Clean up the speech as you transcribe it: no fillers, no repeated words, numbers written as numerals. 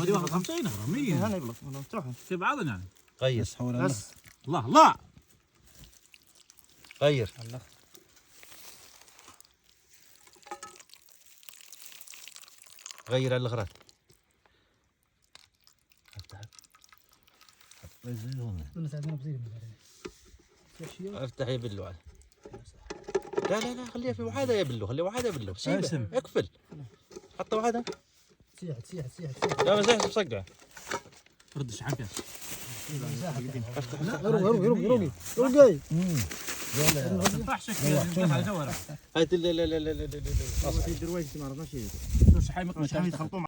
هذه واخد 50 100 هلا يبلغ والله تروح كيف بعضنا يعني. غير بس الله الله غير الله غير على الاغراض. افتح يا بلو. لا لا لا خليها في وحده يا بلو، خليها وحده يا بلو. سيبها اقفل. حط وحده. تسيح لا ما زحش بصقع. رد الشحن كاس. روقي ما تنفعش نفتح على جوهره. هات لا لا لا لا لا لا درويش ما عرفناش شو الشحن يخلطوه